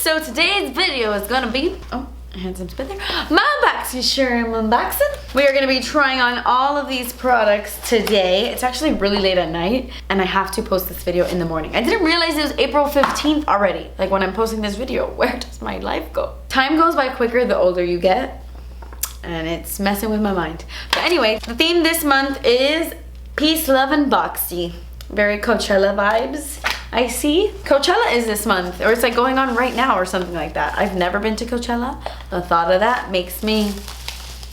So today's video is gonna be, oh, handsome spit there, my Boxycharm unboxing. We are gonna be trying on all of these products today. It's actually really late at night and I have to post this video in the morning. I didn't realize it was April 15th already. Like when I'm posting this video, where does my life go? Time goes by quicker the older you get and it's messing with my mind. But anyway, the theme this month is peace, love, and boxy. Very Coachella vibes. I see. Coachella is this month, or it's like going on right now or something like that. I've never been to Coachella. The thought of that makes me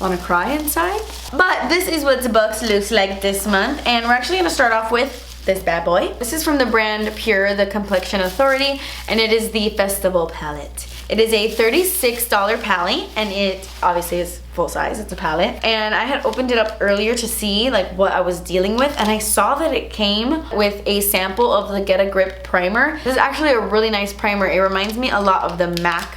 want to cry inside. But this is what the box looks like this month, and we're actually going to start off with this bad boy. This is from the brand PUR, the Complexion Authority, and it is the Festival Palette. It is a $36 palette, and it obviously is full size. It's a palette, and I had opened it up earlier to see like what I was dealing with, and I saw that it came with a sample of the Get a Grip primer. This is actually a really nice primer. It reminds me a lot of the MAC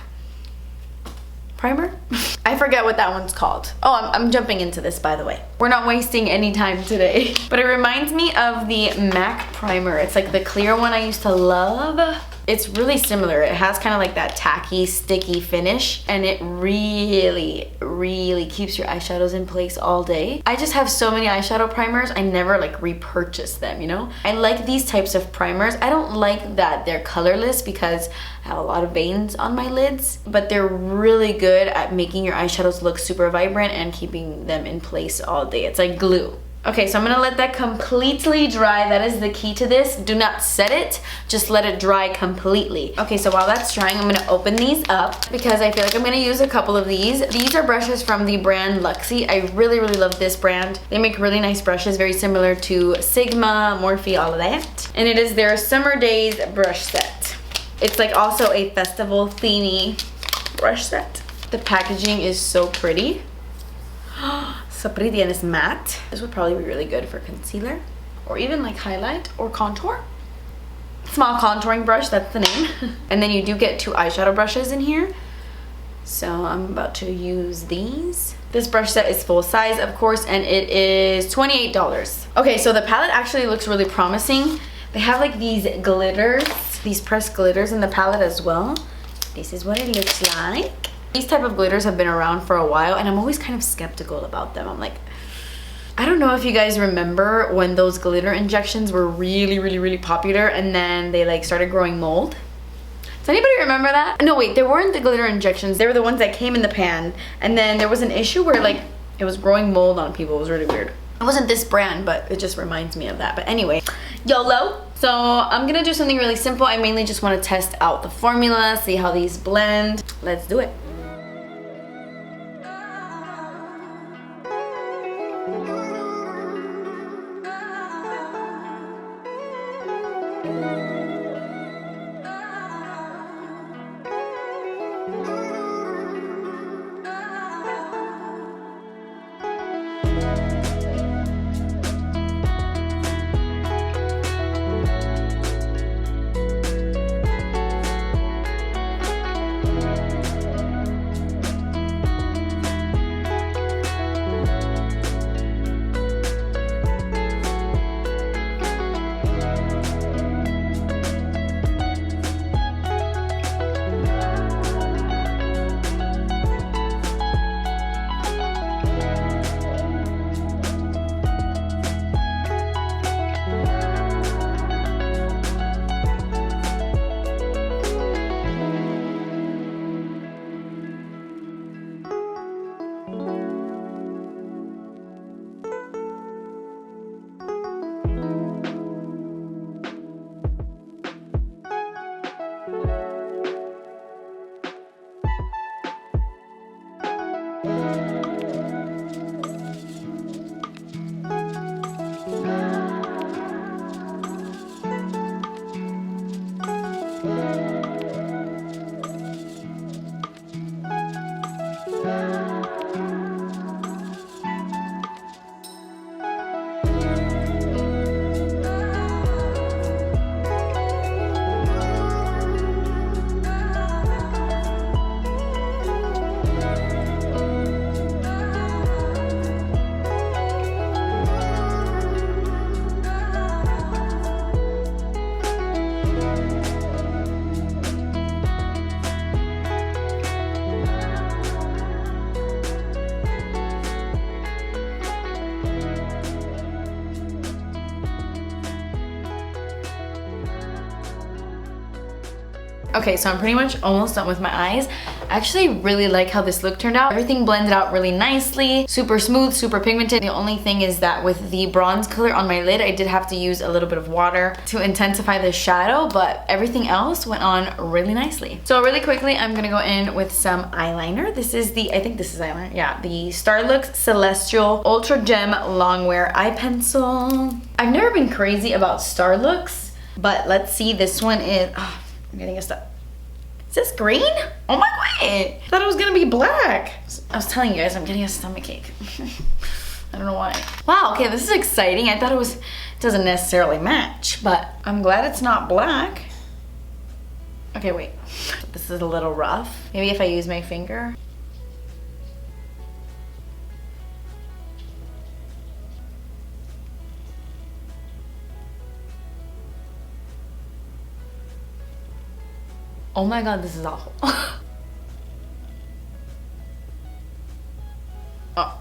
primer. I forget what that one's called. Oh, I'm jumping into this, by the way. We're not wasting any time today. But it reminds me of the MAC primer. It's like the clear one I used to love. It's really similar. It has kind of like that tacky, sticky finish, and it really, really keeps your eyeshadows in place all day. I just have so many eyeshadow primers, I never like repurchase them, you know? I like these types of primers. I don't like that they're colorless because I have a lot of veins on my lids, but they're really good at making your eyeshadows look super vibrant and keeping them in place all day. It's like glue. Okay, so I'm gonna let that completely dry. That is the key to this. Do not set it, just let it dry completely. Okay, so while that's drying, I'm gonna open these up because I feel like I'm gonna use a couple of these. These are brushes from the brand Luxie. I really, really love this brand. They make really nice brushes, very similar to Sigma, Morphe, all of that. And it is their Summer Daze brush set. It's like also a festival themey brush set. The packaging is so pretty. So pretty, and it's matte. This would probably be really good for concealer or even like highlight or contour. Small contouring brush, that's the name. And then you do get 2 eyeshadow brushes in here. So I'm about to use these. This brush set is full size, of course, and it is $28. Okay, so the palette actually looks really promising. They have like these glitters, these pressed glitters in the palette as well. This is what it looks like. These type of glitters have been around for a while, and I'm always kind of skeptical about them. I'm like, I don't know if you guys remember when those glitter injections were really, really, really popular, and then they like started growing mold. Does anybody remember that? No, wait, they weren't the glitter injections. They were the ones that came in the pan, and then there was an issue where like it was growing mold on people. It was really weird. It wasn't this brand, but it just reminds me of that. But anyway, YOLO. So I'm gonna do something really simple. I mainly just want to test out the formula, see how these blend. Let's do it. Okay, so I'm pretty much almost done with my eyes. I actually really like how this look turned out. Everything blended out really nicely, super smooth, super pigmented. The only thing is that with the bronze color on my lid, I did have to use a little bit of water to intensify the shadow, but everything else went on really nicely. So really quickly, I'm gonna go in with some eyeliner. This is the, I think this is eyeliner, yeah, the Starlooks Celestial Ultra Gem Longwear Eye Pencil. I've never been crazy about Starlooks, but let's see, this one is, oh, I'm getting a stuff. Is this green? Oh my god! I thought it was gonna be black. I was telling you guys, I'm getting a stomachache. I don't know why. Wow, okay, this is exciting. I thought it doesn't necessarily match, but I'm glad it's not black. Okay, wait. This is a little rough. Maybe if I use my finger. Oh my god, this is awful. Oh.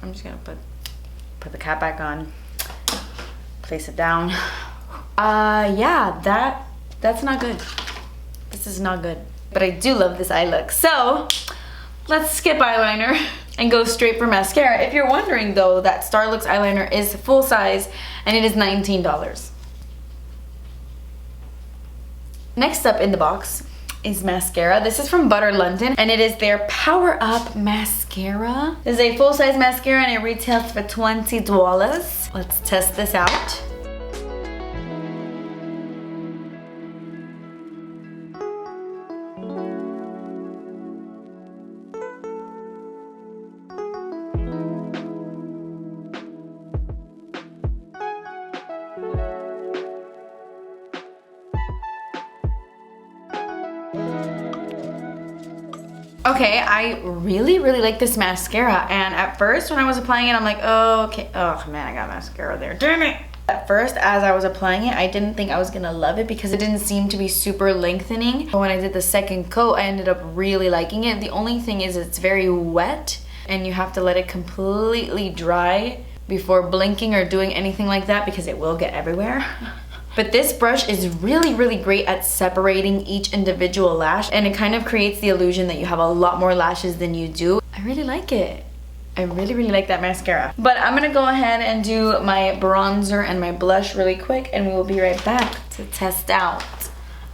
I'm just gonna put the cap back on, place it down. Yeah, that's not good. This is not good. But I do love this eye look. So let's skip eyeliner and go straight for mascara. If you're wondering though, that Starlooks eyeliner is full size and it is $19. Next up in the box is mascara. This is from Butter London and it is their Power Up Mascara. This is a full size mascara and it retails for $20. Let's test this out. Okay, I really like this mascara, and at first when I was applying it, I'm like, oh, okay, oh man, I got mascara there, damn it. At first, as I was applying it, I didn't think I was gonna love it because it didn't seem to be super lengthening. But when I did the second coat, I ended up really liking it. The only thing is it's very wet, and you have to let it completely dry before blinking or doing anything like that because it will get everywhere. But this brush is really great at separating each individual lash, and it kind of creates the illusion that you have a lot more lashes than you do. I really like it. I really like that mascara. But I'm gonna go ahead and do my bronzer and my blush really quick, and we will be right back to test out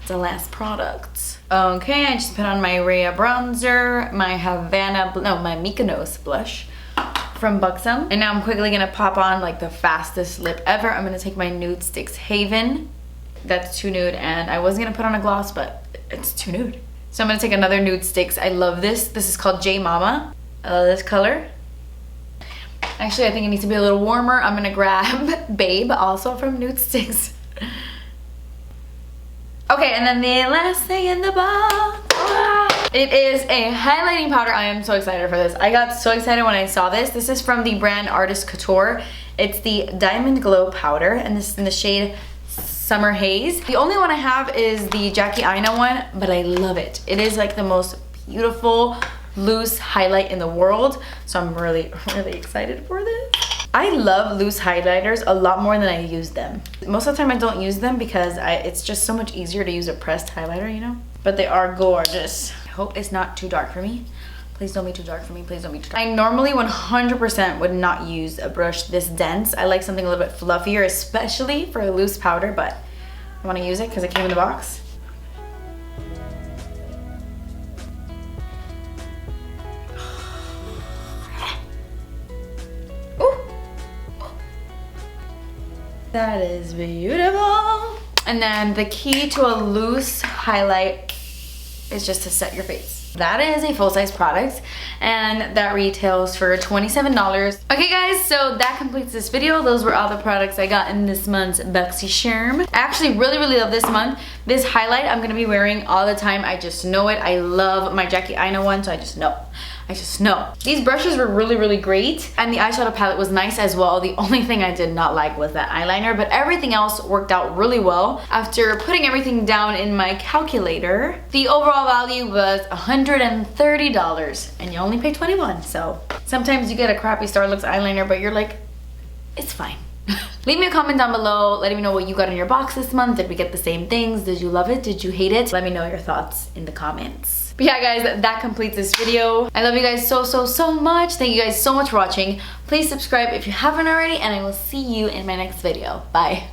the last product. Okay, I just put on my Rhea bronzer, my my Mykonos blush from Buxom, and now I'm quickly gonna pop on like the fastest lip ever. I'm gonna take my Nudestix Haven. That's too nude, and I was gonna put on a gloss, but it's too nude. So I'm gonna take another Nudestix. I love this. This is called J Mama. I love this color. Actually, I think it needs to be a little warmer. I'm gonna grab Babe, also from Nudestix. Okay, and then the last thing in the box. It is a highlighting powder. I am so excited for this. I got so excited when I saw this. This is from the brand Artist Couture. It's the Diamond Glow Powder, and this is in the shade Summer Haze. The only one I have is the Jackie Aina one, but I love it. It is like the most beautiful loose highlight in the world, so I'm really excited for this. I love loose highlighters a lot more than I use them. Most of the time I don't use them because it's just so much easier to use a pressed highlighter, you know? But they are gorgeous. I hope it's not too dark for me. Please don't be too dark for me. Please don't be too dark. I normally 100% would not use a brush this dense. I like something a little bit fluffier, especially for a loose powder, but I want to use it because it came in the box. That is beautiful. And then the key to a loose highlight is just to set your face. That is a full-size product, and that retails for $27. Okay guys, so that completes this video. Those were all the products I got in this month's Boxycharm. I actually really love this month. This highlight I'm gonna be wearing all the time. I just know it. I love my Jackie Aina one, so I just know. I just know. These brushes were really, really great. And the eyeshadow palette was nice as well. The only thing I did not like was that eyeliner, but everything else worked out really well. After putting everything down in my calculator, the overall value was $130 and you only pay $21. So sometimes you get a crappy Starlooks eyeliner, but you're like, it's fine. Leave me a comment down below, letting me know what you got in your box this month. Did we get the same things? Did you love it? Did you hate it? Let me know your thoughts in the comments. But yeah guys, that completes this video. I love you guys so, so, so much. Thank you guys so much for watching. Please subscribe if you haven't already, and I will see you in my next video. Bye.